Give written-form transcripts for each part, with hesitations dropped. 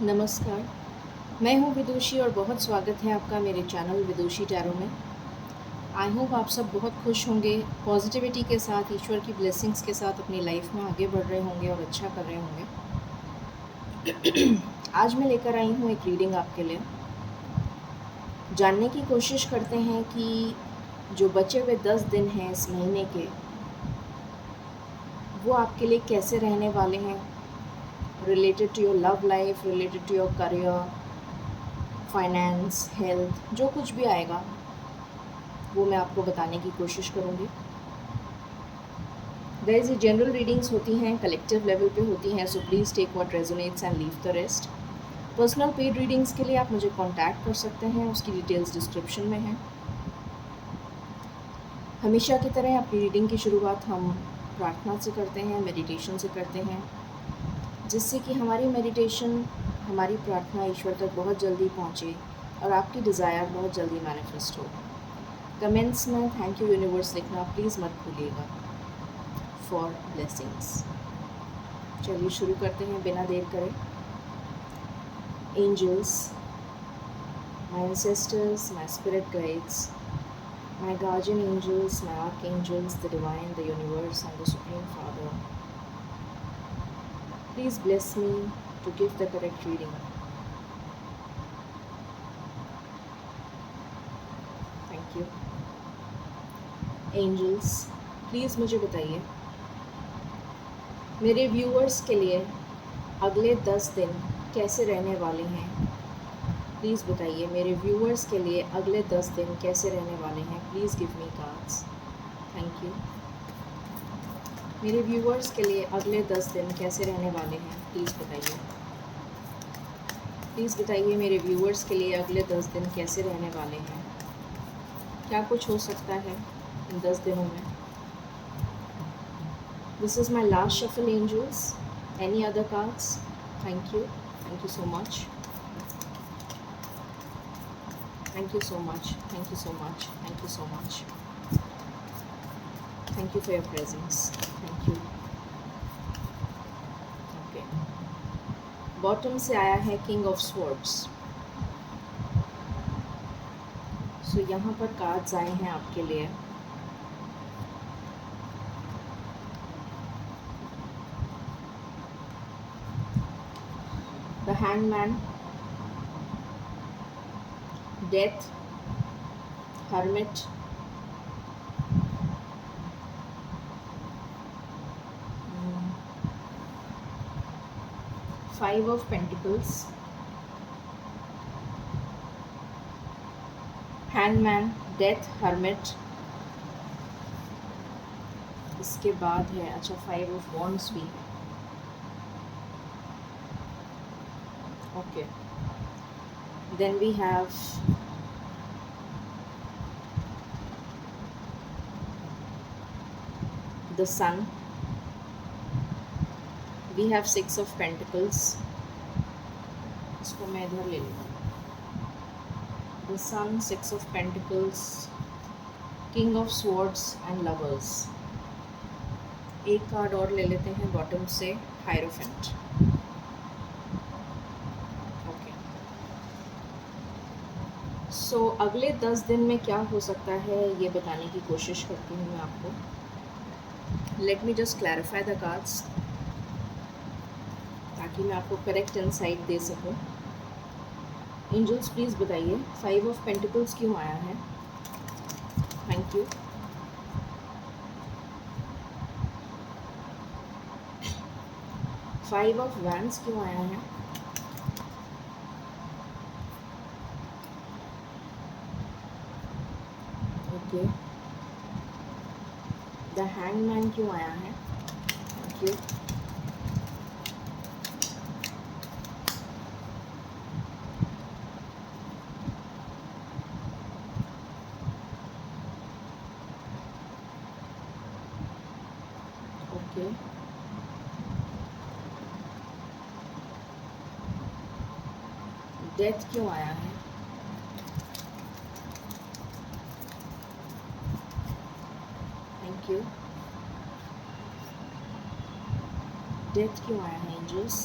नमस्कार, मैं हूँ विदुषी और बहुत स्वागत है आपका मेरे चैनल विदुषी टैरो में। आई होप आप सब बहुत खुश होंगे, पॉजिटिविटी के साथ, ईश्वर की ब्लेसिंग्स के साथ अपनी लाइफ में आगे बढ़ रहे होंगे और अच्छा कर रहे होंगे। आज मैं लेकर आई हूँ एक रीडिंग आपके लिए। जानने की कोशिश करते हैं कि जो बचे हुए 10 दिन हैं इस महीने के, वो आपके लिए कैसे रहने वाले हैं, related to your love life, related to your career, finance, health, जो कुछ भी आएगा वो मैं आपको बताने की कोशिश करूँगी। गाइस, ये जनरल रीडिंग्स होती हैं, कलेक्टिव लेवल पे होती हैं, so please take what resonates and leave the rest. Personal paid readings के लिए आप मुझे कांटेक्ट कर सकते हैं, उसकी डिटेल्स डिस्क्रिप्शन में हैं। हमेशा की तरह अपनी रीडिंग की शुरुआत हम प्रार्थना से करते हैं, मेडिटेशन से करते हैं, जिससे कि हमारी मेडिटेशन, हमारी प्रार्थना ईश्वर तक बहुत जल्दी पहुँचे और आपकी डिज़ायर बहुत जल्दी मैनिफेस्ट हो। कमेंट्स में थैंक यू यूनिवर्स लिखना प्लीज़ मत भूलिएगा फॉर ब्लेसिंग्स। चलिए शुरू करते हैं बिना देर करे। Angels, my ancestors, my spirit guides, my guardian angels, my archangels, the divine, the universe, and the Supreme Father, please bless me to give the correct reading. Thank you. Angels, please मुझे बताइए मेरे viewers के लिए अगले 10 दिन कैसे रहने वाले हैं। प्लीज़ बताइए मेरे व्यूअर्स के लिए अगले 10 दिन कैसे रहने वाले हैं। Please give me cards. Thank you. मेरे व्यूअर्स के लिए अगले 10 दिन कैसे रहने वाले हैं, प्लीज़ बताइए। प्लीज़ बताइए मेरे व्यूअर्स के लिए अगले 10 दिन कैसे रहने वाले हैं। क्या कुछ हो सकता है इन 10 दिनों में। This is my last shuffle angels. Any other cards? Thank you so much, thank you so much, thank you so much, thank you so much, thank you for your presence, thank you. Okay, bottom से आया है king of swords. सो यहाँ पर cards आए हैं आपके लिए। The hangman, death, hermit, five of pentacles, hangman, death, hermit. इसके बाद है अच्छा फाइव ऑफ वॉन्ड्स भी। Okay, then we have the sun, we have six of pentacles. इसको मैं इधर ले लूँगा। The sun, six of pentacles, king of swords and lovers. एक कार्ड और ले लेते हैं बॉटम से, हायरोफेंट। ओके, सो अगले 10 दिन में क्या हो सकता है ये बताने की कोशिश करती हूँ मैं आपको। Let me just clarify the cards ताकि मैं आपको करेक्ट इंसाइट दे सकूँ। एंजल्स प्लीज़ बताइए फाइव ऑफ पेंटिकल्स क्यों आया है। Thank you. Five of wands क्यों आया है। ओके, द हैंगमैन क्यों आया है। Thank you. ओके, डेथ क्यों आया है। Thank you. डेथ क्यों आया है एंजल्स।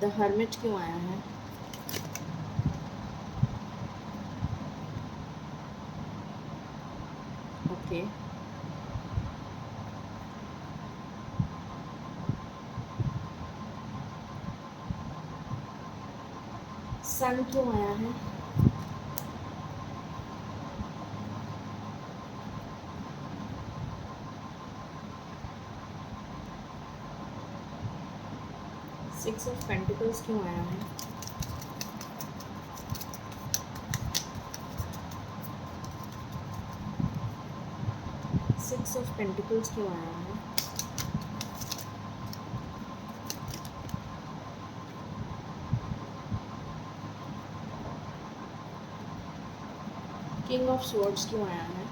द हर्मिट क्यों आया है? ओके। सन क्यों आया है? सिक्स ऑफ पेंटिकल्स क्यों आया है? सिक्स ऑफ पेंटिकल्स क्यों आया है? किंग ऑफ स्वॉर्ड्स क्यों आया है?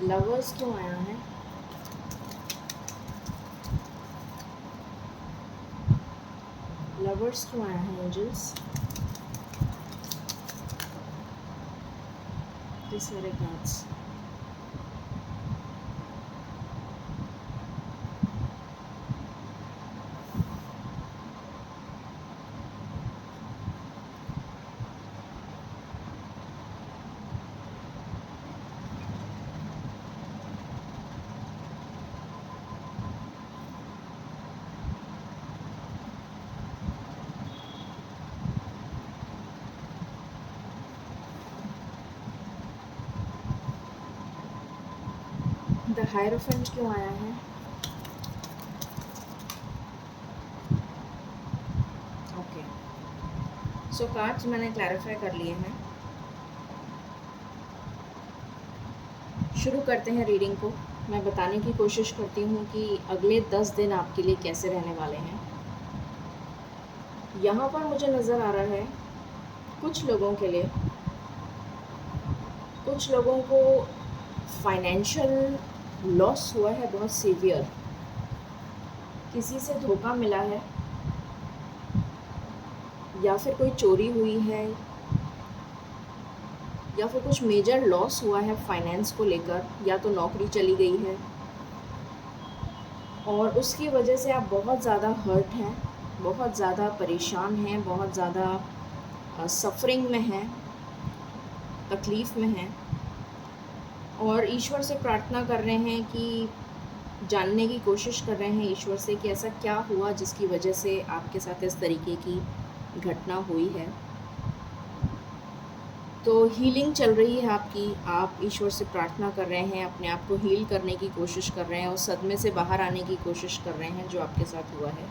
लवर्स क्यों आया है? लवर्स क्यों आया है एंजल्स? ये सारे कार्ड्स। द हायरोफेंट क्यों आया है? ओके, सो कार्ड्स मैंने क्लैरिफाई कर लिए हैं। शुरू करते हैं रीडिंग को। मैं बताने की कोशिश करती हूँ कि अगले 10 दिन आपके लिए कैसे रहने वाले हैं। यहाँ पर मुझे नज़र आ रहा है कुछ लोगों के लिए, कुछ लोगों को फाइनेंशियल लॉस हुआ है बहुत सीवियर, किसी से धोखा मिला है या फिर कोई चोरी हुई है या फिर कुछ मेजर लॉस हुआ है फाइनेंस को लेकर, या तो नौकरी चली गई है और उसकी वजह से आप बहुत ज़्यादा हर्ट हैं, बहुत ज़्यादा परेशान हैं, बहुत ज़्यादा सफरिंग में हैं, तकलीफ़ में हैं और ईश्वर से प्रार्थना कर रहे हैं कि जानने की कोशिश कर रहे हैं ईश्वर से कि ऐसा क्या हुआ जिसकी वजह से आपके साथ इस तरीके की घटना हुई है। तो हीलिंग चल रही है आपकी, आप ईश्वर से प्रार्थना कर रहे हैं, अपने आप को हील करने की कोशिश कर रहे हैं और सदमे से बाहर आने की कोशिश कर रहे हैं जो आपके साथ हुआ है।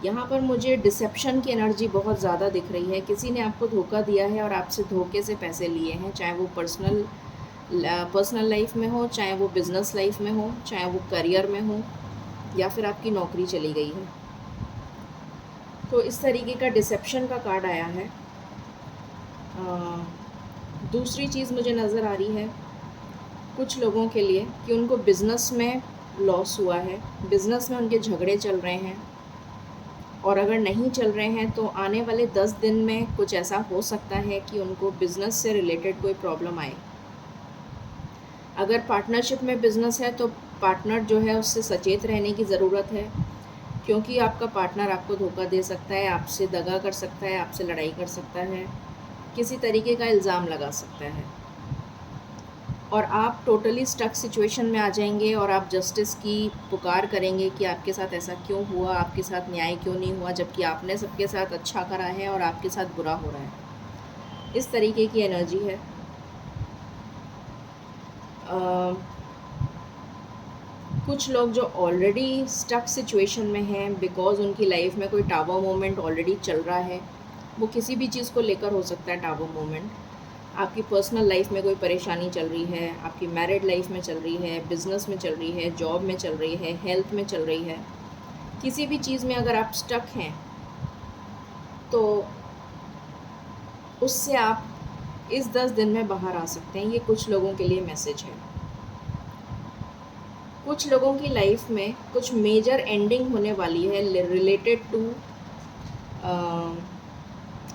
यहाँ पर मुझे डिसेप्शन की एनर्जी बहुत ज़्यादा दिख रही है। किसी ने आपको धोखा दिया है और आपसे धोखे से पैसे लिए हैं, चाहे वो पर्सनल लाइफ में हो, चाहे वो बिज़नेस लाइफ में हो, चाहे वो करियर में हो, या फिर आपकी नौकरी चली गई है। तो इस तरीके का डिसेप्शन का कार्ड आया है। दूसरी चीज़ मुझे नज़र आ रही है कुछ लोगों के लिए कि उनको बिज़नेस में लॉस हुआ है, बिज़नेस में उनके झगड़े चल रहे हैं और अगर नहीं चल रहे हैं तो आने वाले 10 दिन में कुछ ऐसा हो सकता है कि उनको बिज़नेस से रिलेटेड कोई प्रॉब्लम आए। अगर पार्टनरशिप में बिज़नेस है तो पार्टनर जो है उससे सचेत रहने की ज़रूरत है, क्योंकि आपका पार्टनर आपको धोखा दे सकता है, आपसे दगा कर सकता है, आपसे लड़ाई कर सकता है, किसी तरीके का इल्ज़ाम लगा सकता है और आप टोटली स्टक सिचुएशन में आ जाएंगे और आप जस्टिस की पुकार करेंगे कि आपके साथ ऐसा क्यों हुआ, आपके साथ न्याय क्यों नहीं हुआ, जबकि आपने सबके साथ अच्छा करा है और आपके साथ बुरा हो रहा है। इस तरीके की एनर्जी है। कुछ लोग जो ऑलरेडी स्टक सिचुएशन में हैं बिकॉज़ उनकी लाइफ में कोई टावर मोमेंट ऑलरेडी चल रहा है, वो किसी भी चीज़ को लेकर हो सकता है। टावर मोमेंट आपकी पर्सनल लाइफ में कोई परेशानी चल रही है, आपकी मैरिड लाइफ में चल रही है, बिज़नेस में चल रही है, जॉब में चल रही है, हेल्थ में चल रही है, किसी भी चीज़ में अगर आप स्टक हैं तो उससे आप इस 10 दिन में बाहर आ सकते हैं। ये कुछ लोगों के लिए मैसेज है। कुछ लोगों की लाइफ में कुछ मेजर एंडिंग होने वाली है रिलेटेड टू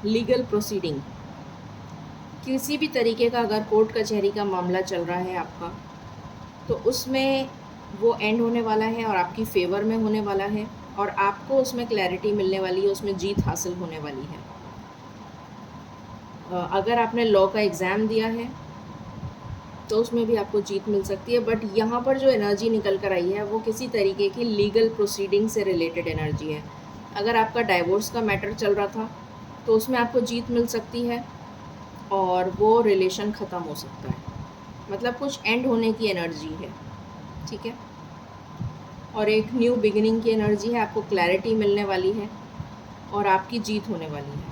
लीगल प्रोसीडिंग। किसी भी तरीके का अगर कोर्ट कचहरी का मामला चल रहा है आपका तो उसमें वो एंड होने वाला है और आपकी फ़ेवर में होने वाला है और आपको उसमें क्लैरिटी मिलने वाली है, उसमें जीत हासिल होने वाली है। अगर आपने लॉ का एग्ज़ाम दिया है तो उसमें भी आपको जीत मिल सकती है, बट यहाँ पर जो एनर्जी निकल कर आई है वो किसी तरीके की लीगल प्रोसीडिंग से रिलेटेड एनर्जी है। अगर आपका डाइवोर्स का मैटर चल रहा था तो उसमें आपको जीत मिल सकती है और वो रिलेशन ख़त्म हो सकता है, मतलब कुछ एंड होने की एनर्जी है, ठीक है। और एक न्यू बिगिनिंग की एनर्जी है, आपको क्लैरिटी मिलने वाली है और आपकी जीत होने वाली है।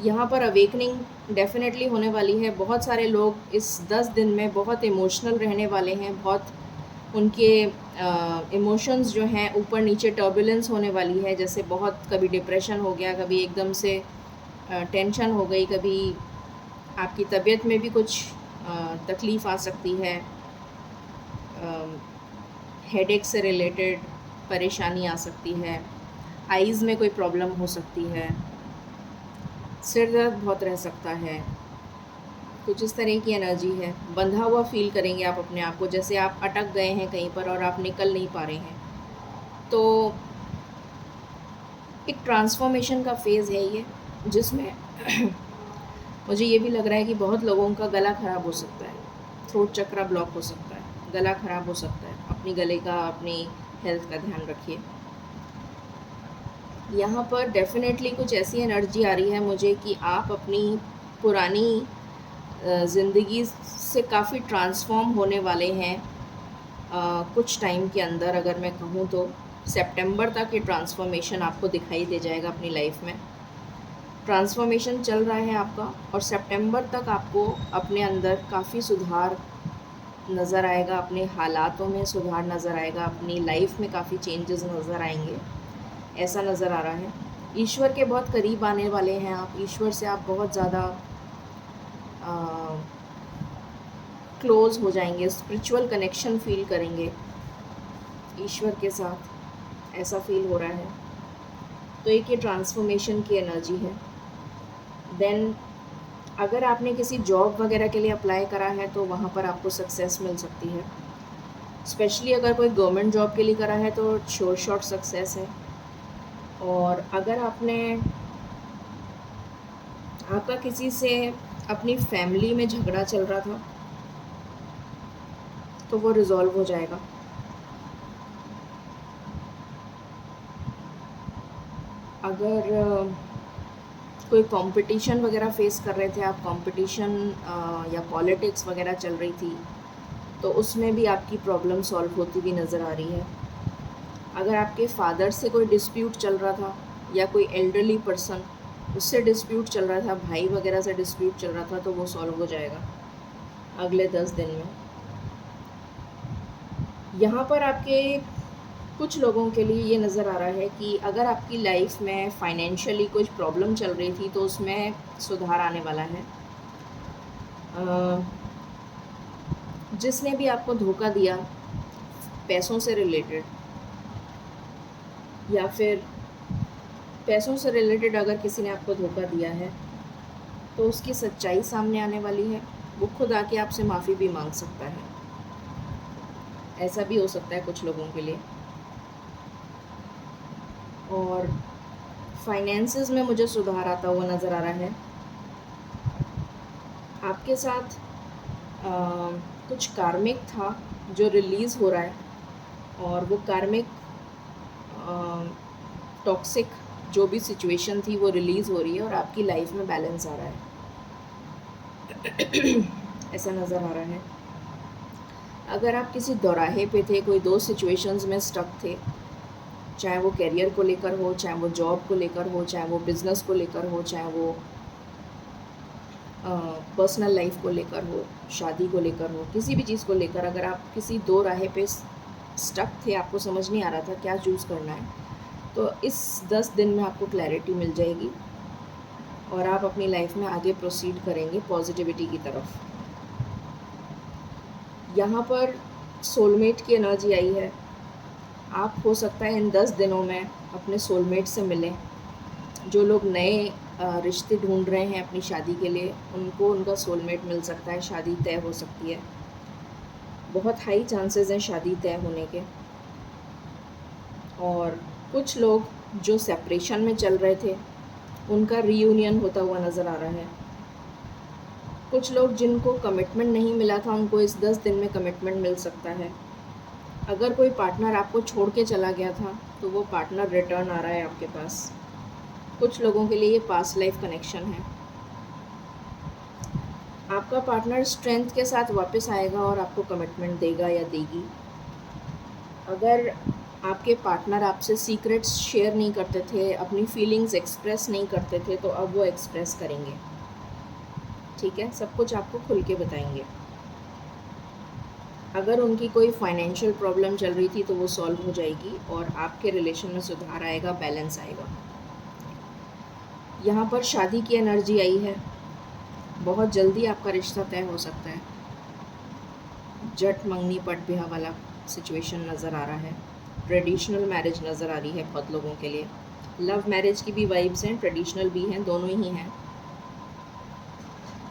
यहाँ पर अवेकनिंग डेफ़िनेटली होने वाली है। बहुत सारे लोग इस 10 दिन में बहुत इमोशनल रहने वाले हैं, बहुत उनके इमोशंस जो हैं ऊपर नीचे टर्बुलेंस होने वाली है। जैसे बहुत कभी डिप्रेशन हो गया, कभी एकदम से टेंशन हो गई, कभी आपकी तबीयत में भी कुछ तकलीफ़ आ सकती है, हेडेक से रिलेटेड परेशानी आ सकती है, आइज़ में कोई प्रॉब्लम हो सकती है, सिर दर्द बहुत रह सकता है, कुछ इस तरह की एनर्जी है। बंधा हुआ फ़ील करेंगे आप अपने आप को, जैसे आप अटक गए हैं कहीं पर और आप निकल नहीं पा रहे हैं। तो एक ट्रांसफ़ॉर्मेशन का फ़ेज़ है ये, जिसमें मुझे ये भी लग रहा है कि बहुत लोगों का गला ख़राब हो सकता है, थ्रोट चक्रा ब्लॉक हो सकता है, गला ख़राब हो सकता है। अपनी गले का, अपनी हेल्थ का ध्यान रखिए। यहाँ पर डेफ़िनेटली कुछ ऐसी एनर्जी आ रही है मुझे कि आप अपनी पुरानी ज़िंदगी से काफ़ी ट्रांसफ़ॉर्म होने वाले हैं कुछ टाइम के अंदर। अगर मैं कहूँ तो सितंबर तक ये ट्रांसफ़ॉर्मेशन आपको दिखाई दे जाएगा अपनी लाइफ में। ट्रांसफ़ॉर्मेशन चल रहा है आपका और सितंबर तक आपको अपने अंदर काफ़ी सुधार नज़र आएगा, अपने हालातों में सुधार नज़र आएगा, अपनी लाइफ में काफ़ी चेंजेस नज़र आएंगे, ऐसा नज़र आ रहा है। ईश्वर के बहुत करीब आने वाले हैं आप, ईश्वर से आप बहुत ज़्यादा क्लोज़ हो जाएंगे, स्पिरिचुअल कनेक्शन फ़ील करेंगे ईश्वर के साथ, ऐसा फ़ील हो रहा है। तो एक ये ट्रांसफॉर्मेशन की एनर्जी है। देन अगर आपने किसी जॉब वगैरह के लिए अप्लाई करा है तो वहाँ पर आपको सक्सेस मिल सकती है। स्पेशली अगर कोई गवर्नमेंट जॉब के लिए करा है तो श्योर शॉट सक्सेस है। और अगर आपका किसी से अपनी फैमिली में झगड़ा चल रहा था तो वो रिज़ॉल्व हो जाएगा। अगर कोई कंपटीशन वगैरह फ़ेस कर रहे थे आप, कंपटीशन या पॉलिटिक्स वगैरह चल रही थी, तो उसमें भी आपकी प्रॉब्लम सॉल्व होती हुई नज़र आ रही है। अगर आपके फादर से कोई डिस्प्यूट चल रहा था या कोई एल्डरली पर्सन, उससे डिस्प्यूट चल रहा था, भाई वगैरह से डिस्प्यूट चल रहा था, तो वो सॉल्व हो जाएगा अगले 10 दिन में। यहाँ पर आपके कुछ लोगों के लिए ये नज़र आ रहा है कि अगर आपकी लाइफ में फाइनेंशियली कुछ प्रॉब्लम चल रही थी तो उसमें सुधार आने वाला है। जिसने भी आपको धोखा दिया पैसों से रिलेटेड, या फिर पैसों से रिलेटेड अगर किसी ने आपको धोखा दिया है तो उसकी सच्चाई सामने आने वाली है। वो खुद आके आपसे माफ़ी भी मांग सकता है, ऐसा भी हो सकता है कुछ लोगों के लिए। और फाइनेंसेस में मुझे सुधार आता हुआ नज़र आ रहा है। आपके साथ कुछ कार्मिक था जो रिलीज़ हो रहा है और वो कार्मिक टॉक्सिक जो भी सिचुएशन थी वो रिलीज़ हो रही है और आपकी लाइफ में बैलेंस आ रहा है, ऐसा नज़र आ रहा है। अगर आप किसी दौराहे पे थे, कोई दो सिचुएशंस में स्टक थे, चाहे वो करियर को लेकर हो, चाहे वो जॉब को लेकर हो, चाहे वो बिज़नेस को लेकर हो, चाहे वो पर्सनल लाइफ को लेकर हो, शादी को लेकर हो, किसी भी चीज़ को लेकर अगर आप किसी दो राहे पे स्टक थे, आपको समझ नहीं आ रहा था क्या चूज़ करना है, तो इस 10 दिन में आपको क्लैरिटी मिल जाएगी और आप अपनी लाइफ में आगे प्रोसीड करेंगे पॉजिटिविटी की तरफ। यहाँ पर सोलमेट की एनर्जी आई है। आप हो सकता है इन 10 दिनों में अपने सोलमेट से मिलें। जो लोग नए रिश्ते ढूंढ रहे हैं अपनी शादी के लिए, उनको उनका सोलमेट मिल सकता है, शादी तय हो सकती है। बहुत हाई चांसेस हैं शादी तय होने के। और कुछ लोग जो सेपरेशन में चल रहे थे उनका रीयूनियन होता हुआ नज़र आ रहा है। कुछ लोग जिनको कमिटमेंट नहीं मिला था उनको इस 10 दिन में कमिटमेंट मिल सकता है। अगर कोई पार्टनर आपको छोड़ के चला गया था तो वो पार्टनर रिटर्न आ रहा है आपके पास। कुछ लोगों के लिए ये पास्ट लाइफ कनेक्शन है। आपका पार्टनर स्ट्रेंथ के साथ वापस आएगा और आपको कमिटमेंट देगा या देगी। अगर आपके पार्टनर आपसे सीक्रेट्स शेयर नहीं करते थे, अपनी फीलिंग्स एक्सप्रेस नहीं करते थे, तो अब वो एक्सप्रेस करेंगे। ठीक है, सब कुछ आपको खुल के बताएंगे। अगर उनकी कोई फाइनेंशियल प्रॉब्लम चल रही थी तो वो सॉल्व हो जाएगी और आपके रिलेशन में सुधार आएगा, बैलेंस आएगा। यहाँ पर शादी की एनर्जी आई है। बहुत जल्दी आपका रिश्ता तय हो सकता है। जट मंगनी पट ब्याह वाला सिचुएशन नज़र आ रहा है। ट्रेडिशनल मैरिज नज़र आ रही है बहुत लोगों के लिए। लव मैरिज की भी वाइब्स हैं, ट्रेडिशनल भी हैं, दोनों ही हैं।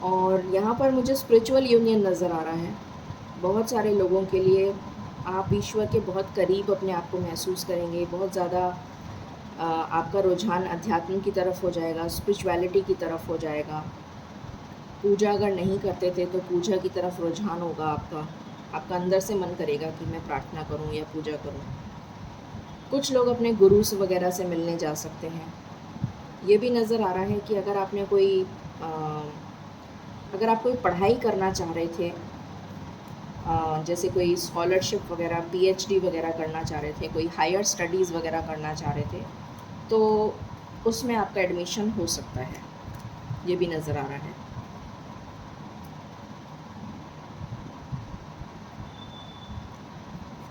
और यहाँ पर मुझे स्पिरिचुअल यूनियन नज़र आ रहा है। बहुत सारे लोगों के लिए आप ईश्वर के बहुत करीब अपने आप को महसूस करेंगे। बहुत ज़्यादा आपका रुझान अध्यात्म की तरफ हो जाएगा, स्पिरिचुअलिटी की तरफ हो जाएगा। पूजा अगर नहीं करते थे तो पूजा की तरफ रुझान होगा आपका। आपका अंदर से मन करेगा कि मैं प्रार्थना करूं या पूजा करूं। कुछ लोग अपने गुरु से वगैरह से मिलने जा सकते हैं। ये भी नज़र आ रहा है कि अगर आप कोई पढ़ाई करना चाह रहे थे, जैसे कोई स्कॉलरशिप वगैरह, पीएचडी वगैरह करना चाह रहे थे, कोई हायर स्टडीज़ वगैरह करना चाह रहे थे, तो उसमें आपका एडमिशन हो सकता है। ये भी नज़र आ रहा है।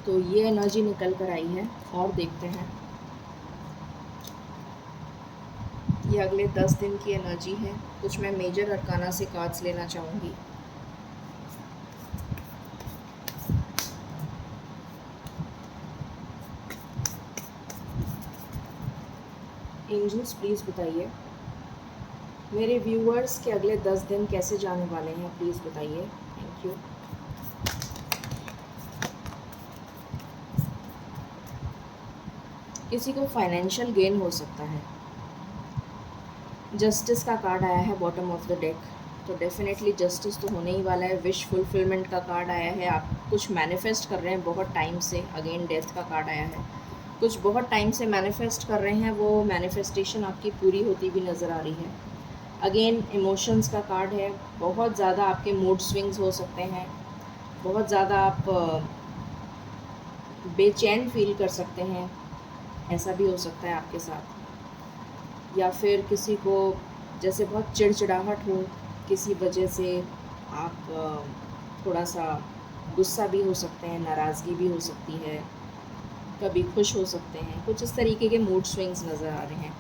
तो ये एनर्जी निकल कर आई है। और देखते हैं, ये अगले 10 दिन की एनर्जी है। कुछ मैं मेजर अरकाना से कार्ड्स लेना चाहूँगी। एंजल्स प्लीज़ बताइए मेरे व्यूअर्स के अगले 10 दिन कैसे जाने वाले हैं, प्लीज़ बताइए। Thank you. किसी को फाइनेंशियल गेन हो सकता है। जस्टिस का कार्ड आया है बॉटम ऑफ द डेक, तो डेफिनेटली जस्टिस तो होने ही वाला है। विश फुलफिलमेंट का कार्ड आया है। आप कुछ मैनिफेस्ट कर रहे हैं बहुत टाइम से। अगेन डेथ का कार्ड आया है। कुछ बहुत टाइम से मैनिफेस्ट कर रहे हैं, वो मैनिफेस्टेशन आपकी पूरी होती भी नज़र आ रही है। अगेन इमोशंस का कार्ड है। बहुत ज़्यादा आपके मूड स्विंग्स हो सकते हैं। बहुत ज़्यादा आप बेचैन फील कर सकते हैं, ऐसा भी हो सकता है आपके साथ। या फिर किसी को जैसे बहुत चिड़चिड़ाहट हो किसी वजह से, आप थोड़ा सा गुस्सा भी हो सकते हैं, नाराज़गी भी हो सकती है, कभी खुश हो सकते हैं। कुछ इस तरीके के मूड स्विंग्स नज़र आ रहे हैं।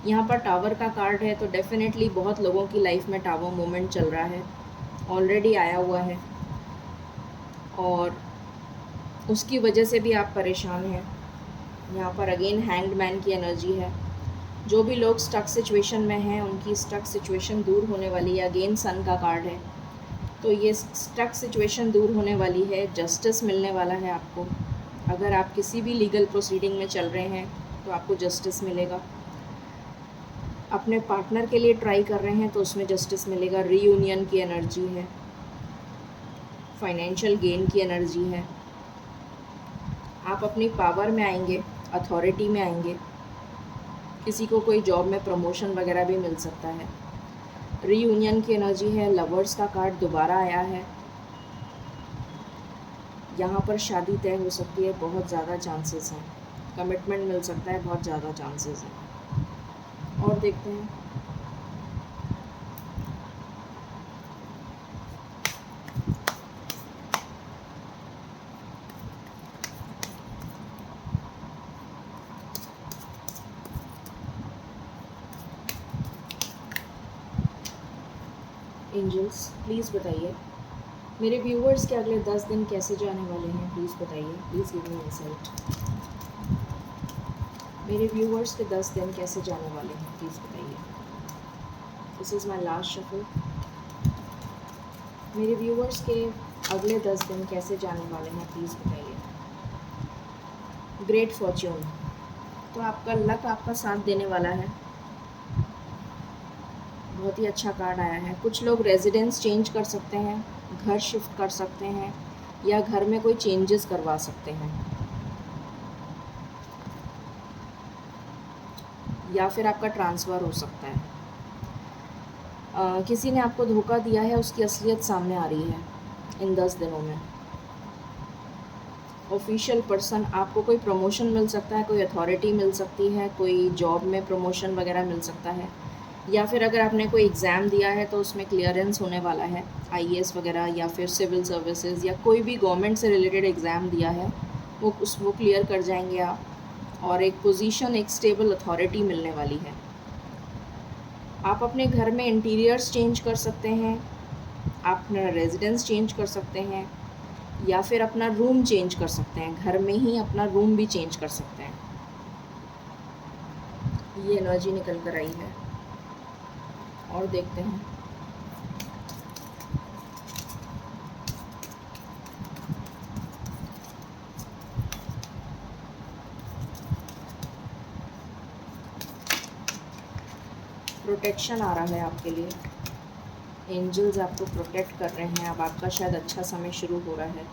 यहाँ पर टावर का कार्ड है, तो डेफ़िनेटली बहुत लोगों की लाइफ में टावर मोमेंट चल रहा है, ऑलरेडी आया हुआ है और उसकी वजह से भी आप परेशान हैं। यहाँ पर अगेन हैंग्ड मैन की एनर्जी है। जो भी लोग स्टक सिचुएशन में हैं उनकी स्टक सिचुएशन दूर होने वाली है। अगेन सन का कार्ड है, तो ये स्टक सिचुएशन दूर होने वाली है। जस्टिस मिलने वाला है आपको। अगर आप किसी भी लीगल प्रोसीडिंग में चल रहे हैं तो आपको जस्टिस मिलेगा। अपने पार्टनर के लिए ट्राई कर रहे हैं तो उसमें जस्टिस मिलेगा। रीयूनियन की एनर्जी है। फाइनेंशियल गेन की एनर्जी है। आप अपनी पावर में आएंगे, अथॉरिटी में आएंगे। किसी को कोई जॉब में प्रमोशन वगैरह भी मिल सकता है। रीयूनियन की एनर्जी है। लवर्स का कार्ड दोबारा आया है। यहाँ पर शादी तय हो सकती है, बहुत ज़्यादा चांसेस हैं। कमिटमेंट मिल सकता है, बहुत ज़्यादा चांसेस हैं। और देखते हैं, एंजल्स प्लीज़ बताइए मेरे व्यूअर्स के अगले 10 दिन कैसे जाने वाले हैं, प्लीज़ बताइए। Please give me insight. मेरे व्यूअर्स के 10 दिन कैसे जाने वाले हैं, प्लीज़ बताइए। This is my last shuffle. मेरे व्यूअर्स के अगले 10 दिन कैसे जाने वाले हैं प्लीज़ बताइए। ग्रेट फॉर्च्यून, तो आपका लक आपका साथ देने वाला है। बहुत ही अच्छा कार्ड आया है। कुछ लोग रेजिडेंस चेंज कर सकते हैं, घर शिफ्ट कर सकते हैं, या घर में कोई चेंजेस करवा सकते हैं, या फिर आपका ट्रांसफ़र हो सकता है। किसी ने आपको धोखा दिया है, उसकी असलियत सामने आ रही है इन 10 दिनों में। ऑफिशियल पर्सन, आपको कोई प्रमोशन मिल सकता है, कोई अथॉरिटी मिल सकती है, कोई जॉब में प्रमोशन वगैरह मिल सकता है, या फिर अगर आपने कोई एग्ज़ाम दिया है तो उसमें क्लियरेंस होने वाला है, आईएएस वगैरह, या फिर सिविल सर्विसेज, या कोई भी गवर्नमेंट से रिलेटेड एग्ज़ाम दिया है वो क्लियर कर जाएंगे आप, और एक पोजीशन, एक स्टेबल अथॉरिटी मिलने वाली है। आप अपने घर में इंटीरियर्स चेंज कर सकते हैं, आप अपना रेजिडेंस चेंज कर सकते हैं, या फिर अपना रूम चेंज कर सकते हैं। घर में ही अपना रूम भी चेंज कर सकते हैं। ये एनर्जी निकल कर आई है, और देखते हैं। प्रोटेक्शन आ रहा है आपके लिए। एंजल्स आपको प्रोटेक्ट कर रहे हैं। अब आपका शायद अच्छा समय शुरू हो रहा है।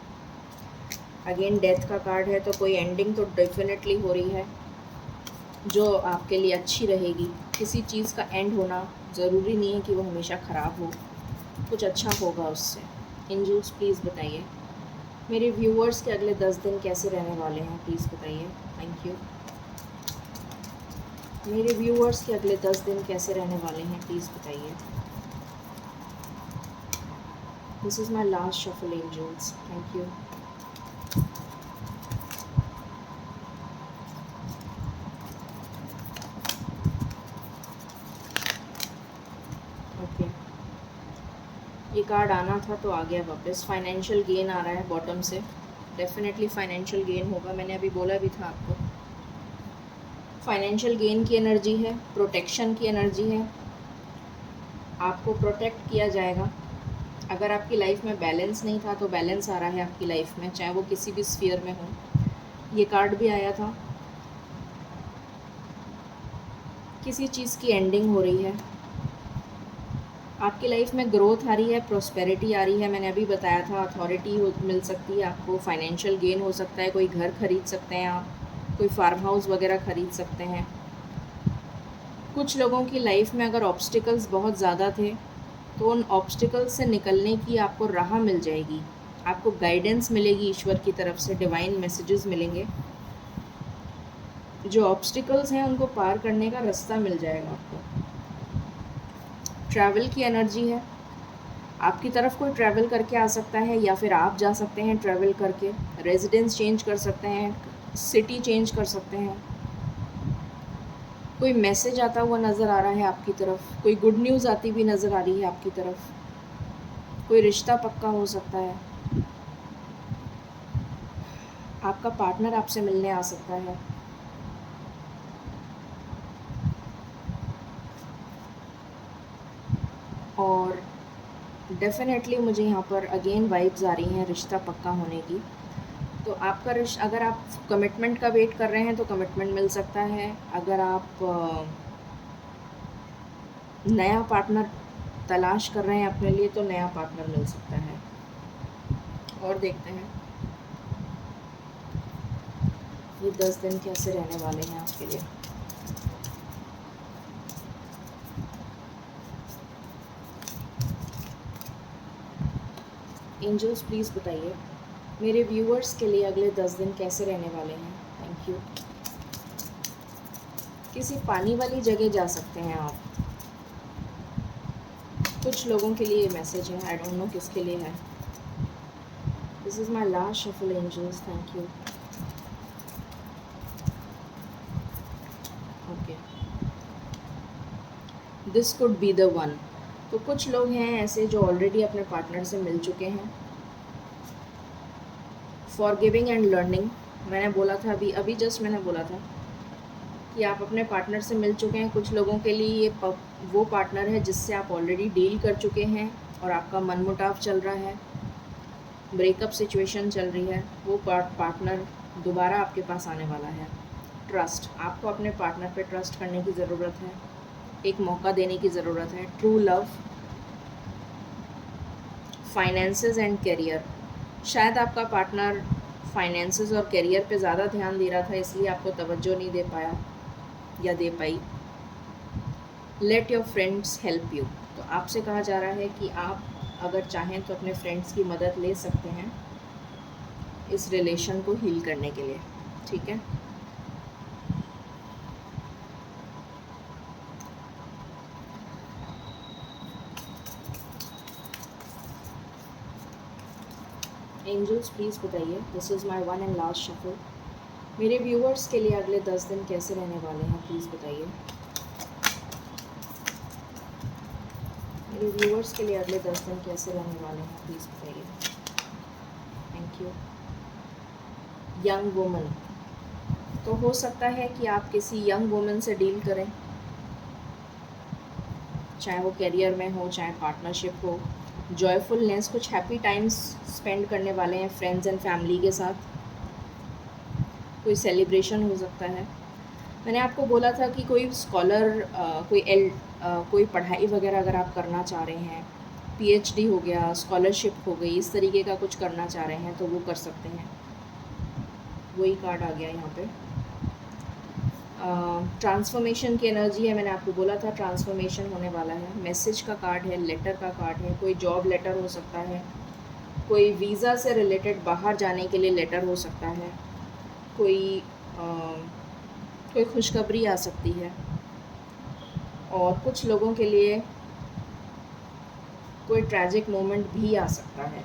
अगेन डेथ का कार्ड है, तो कोई एंडिंग तो डेफिनेटली हो रही है जो आपके लिए अच्छी रहेगी। किसी चीज़ का एंड होना ज़रूरी नहीं है कि वो हमेशा ख़राब हो, कुछ अच्छा होगा उससे। एंजल्स प्लीज़ बताइए मेरे व्यूअर्स के अगले 10 दिन कैसे रहने वाले हैं, प्लीज़ बताइए। Thank you. मेरे व्यूअर्स के अगले 10 दिन कैसे रहने वाले हैं, प्लीज़ बताइए। This is my last shuffle angels, thank you. Okay, ये कार्ड आना था तो आ गया वापस। फाइनेंशियल गेन आ रहा है बॉटम से, डेफिनेटली फाइनेंशियल गेन होगा। मैंने अभी बोला भी था आपको, फाइनेंशियल गेन की एनर्जी है, प्रोटेक्शन की एनर्जी है। आपको प्रोटेक्ट किया जाएगा। अगर आपकी लाइफ में बैलेंस नहीं था तो बैलेंस आ रहा है आपकी लाइफ में, चाहे वो किसी भी स्फीयर में हो। ये कार्ड भी आया था। किसी चीज़ की एंडिंग हो रही है। आपकी लाइफ में ग्रोथ आ रही है, प्रोस्पेरिटी आ रही है। मैंने अभी बताया था, अथॉरिटी मिल सकती है आपको, फाइनेंशियल गेन हो सकता है, कोई घर खरीद सकते हैं आप, कोई फार्म हाउस वगैरह ख़रीद सकते हैं। कुछ लोगों की लाइफ में अगर ऑब्स्टिकल्स बहुत ज़्यादा थे तो उन ऑब्स्टिकल्स से निकलने की आपको राह मिल जाएगी। आपको गाइडेंस मिलेगी ईश्वर की तरफ से, डिवाइन मैसेजेस मिलेंगे। जो ऑब्स्टिकल्स हैं उनको पार करने का रास्ता मिल जाएगा आपको। ट्रैवल की एनर्जी है। आपकी तरफ कोई ट्रैवल करके आ सकता है, या फिर आप जा सकते हैं ट्रैवल करके। रेजिडेंस चेंज कर सकते हैं, सिटी चेंज कर सकते हैं। कोई मैसेज आता हुआ नज़र आ रहा है आपकी तरफ, कोई गुड न्यूज़ आती हुई नज़र आ रही है आपकी तरफ। कोई रिश्ता पक्का हो सकता है। आपका पार्टनर आपसे मिलने आ सकता है। और डेफ़िनेटली मुझे यहाँ पर अगेन वाइब्स आ रही हैं रिश्ता पक्का होने की। तो आपका अगर आप कमिटमेंट का वेट कर रहे हैं तो कमिटमेंट मिल सकता है। अगर आप नया पार्टनर तलाश कर रहे हैं अपने लिए तो नया पार्टनर मिल सकता है। और देखते हैं ये 10 दिन कैसे रहने वाले हैं आपके लिए। एंजल्स प्लीज़ बताइए मेरे व्यूअर्स के लिए अगले 10 दिन कैसे रहने वाले हैं। Thank you. किसी पानी वाली जगह जा सकते हैं आप। कुछ लोगों के लिए ये मैसेज है, आई डोंट नो किसके लिए है। This is my last shuffle angels, thank you. Okay, this could be the one. तो कुछ लोग हैं ऐसे जो ऑलरेडी अपने पार्टनर से मिल चुके हैं। फॉरगिविंग एंड लर्निंग, मैंने बोला था अभी जस्ट मैंने बोला था कि आप अपने पार्टनर से मिल चुके हैं। कुछ लोगों के लिए ये वो पार्टनर है जिससे आप ऑलरेडी डील कर चुके हैं और आपका मनमुटाव चल रहा है। ब्रेकअप सिचुएशन चल रही है, वो पार्टनर दोबारा आपके पास आने वाला है। ट्रस्ट, आपको अपने पार्टनर पे ट्रस्ट करने की ज़रूरत है, एक मौका देने की ज़रूरत है। True love, finances and career, शायद आपका पार्टनर फाइनेंसेस और करियर पे ज़्यादा ध्यान दे रहा था, इसलिए आपको तवज्जो नहीं दे पाया या दे पाई। Let your friends help you, तो आपसे कहा जा रहा है कि आप अगर चाहें तो अपने फ्रेंड्स की मदद ले सकते हैं इस रिलेशन को हील करने के लिए, ठीक है। एंजल्स प्लीज़ बताइए, this is my one and last shuffle, मेरे व्यूअर्स के लिए अगले 10 दिन कैसे रहने वाले हैं, प्लीज़ बताइए। मेरे व्यूअर्स के लिए अगले 10 दिन कैसे रहने वाले हैं, प्लीज़ बताइए। Thank you. यंग वुमन, तो हो सकता है कि आप किसी यंग वुमन से डील करें, चाहे वो करियर में हो, चाहे पार्टनरशिप हो। जॉयफुलनेस, कुछ हैप्पी टाइम्स स्पेंड करने वाले हैं फ्रेंड्स एंड फैमिली के साथ, कोई सेलिब्रेशन हो सकता है। मैंने आपको बोला था कि कोई स्कॉलर, कोई पढ़ाई वगैरह अगर आप करना चाह रहे हैं, पीएचडी हो गया, स्कॉलरशिप हो गई, इस तरीके का कुछ करना चाह रहे हैं तो वो कर सकते हैं। वही कार्ड आ गया यहाँ पे। ट्रांसफॉर्मेशन की एनर्जी है, मैंने आपको बोला था ट्रांसफॉर्मेशन होने वाला है। मैसेज का कार्ड है, लेटर का कार्ड है, कोई जॉब लेटर हो सकता है, कोई वीज़ा से रिलेटेड बाहर जाने के लिए लेटर हो सकता है, कोई खुशखबरी आ सकती है, और कुछ लोगों के लिए कोई ट्रैजिक मोमेंट भी आ सकता है।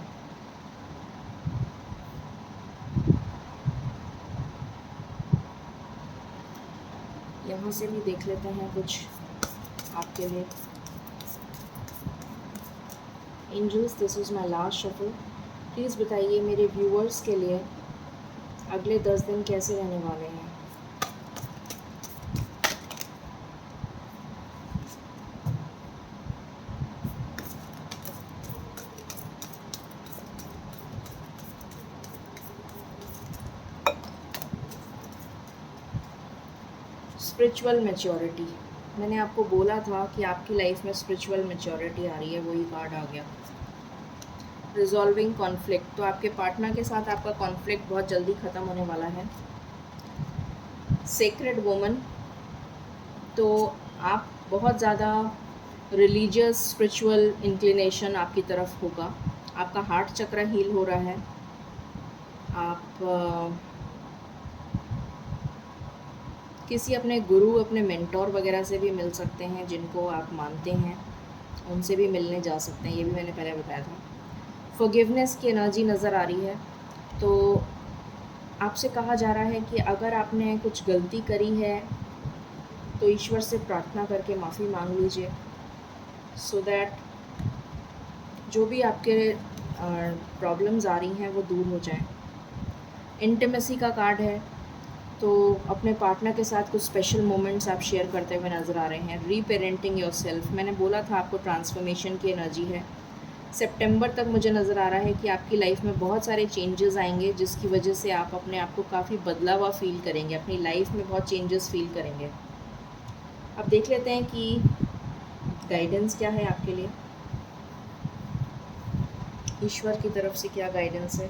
यहाँ से भी देख लेते हैं कुछ आपके लिए। Angels, this is my last shuffle, please बताइए मेरे व्यूअर्स के लिए अगले 10 दिन कैसे रहने वाले हैं। स्पिरिचुअल मैच्योरिटी, मैंने आपको बोला था कि आपकी लाइफ में स्पिरिचुअल मैच्योरिटी आ रही है, वही कार्ड आ गया। रिजॉल्विंग कॉन्फ्लिक्ट, तो आपके पार्टनर के साथ आपका कॉन्फ्लिक्ट बहुत जल्दी ख़त्म होने वाला है। सेक्रेड वुमन, तो आप बहुत ज़्यादा रिलीजियस स्पिरिचुअल इंक्लिनेशन आपकी तरफ होगा, आपका हार्ट चक्र हील हो रहा है, आप किसी अपने गुरु, अपने मेंटोर वगैरह से भी मिल सकते हैं जिनको आप मानते हैं, उनसे भी मिलने जा सकते हैं, ये भी मैंने पहले बताया था। फॉरगिवनेस की एनर्जी नज़र आ रही है, तो आपसे कहा जा रहा है कि अगर आपने कुछ गलती करी है तो ईश्वर से प्रार्थना करके माफ़ी मांग लीजिए, सो दैट जो भी आपके प्रॉब्लम्स आ रही हैं वो दूर हो जाएं। इंटीमेसी का कार्ड है, तो अपने पार्टनर के साथ कुछ स्पेशल मोमेंट्स आप शेयर करते हुए नज़र आ रहे हैं। रीपेरेंटिंग योरसेल्फ, मैंने बोला था आपको ट्रांसफॉर्मेशन की एनर्जी है। सितंबर तक मुझे नज़र आ रहा है कि आपकी लाइफ में बहुत सारे चेंजेस आएंगे, जिसकी वजह से आप अपने आप को काफ़ी बदला हुआ फील करेंगे, अपनी लाइफ में बहुत चेंजेस फील करेंगे। अब देख लेते हैं कि गाइडेंस क्या है आपके लिए, ईश्वर की तरफ से क्या गाइडेंस है।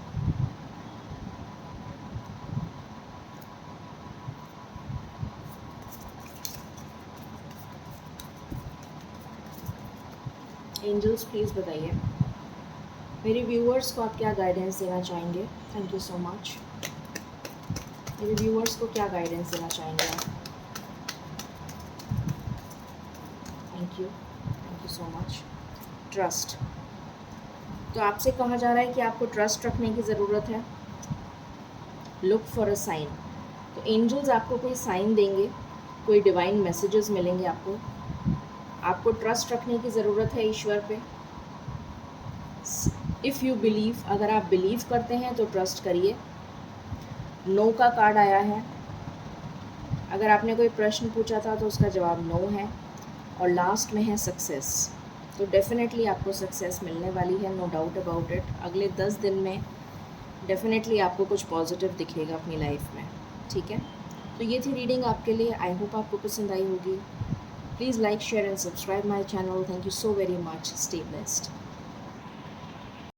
एंजल्स प्लीज़ बताइए मेरे व्यूअर्स को आप क्या गाइडेंस देना चाहेंगे। Thank you so much. मेरे व्यूअर्स को क्या गाइडेंस देना चाहेंगे आप। Thank you so much. Trust, तो आपसे कहा जा रहा है कि आपको ट्रस्ट रखने की ज़रूरत है। लुक फॉर अ साइन, तो एंजल्स आपको कोई साइन देंगे, कोई डिवाइन मैसेजेस मिलेंगे आपको ट्रस्ट रखने की ज़रूरत है ईश्वर पे। इफ़ यू बिलीव, अगर आप बिलीव करते हैं तो ट्रस्ट करिए। नो का कार्ड आया है, अगर आपने कोई प्रश्न पूछा था तो उसका जवाब नो है। और लास्ट में है सक्सेस। तो डेफ़िनेटली आपको सक्सेस मिलने वाली है, नो डाउट अबाउट इट। अगले 10 दिन में डेफ़िनेटली आपको कुछ पॉजिटिव दिखेगा अपनी लाइफ में, ठीक है? तो ये थी रीडिंग आपके लिए। आई होप आपको पसंद आई होगी। Please like, share and subscribe my channel. Thank you so very much. Stay blessed.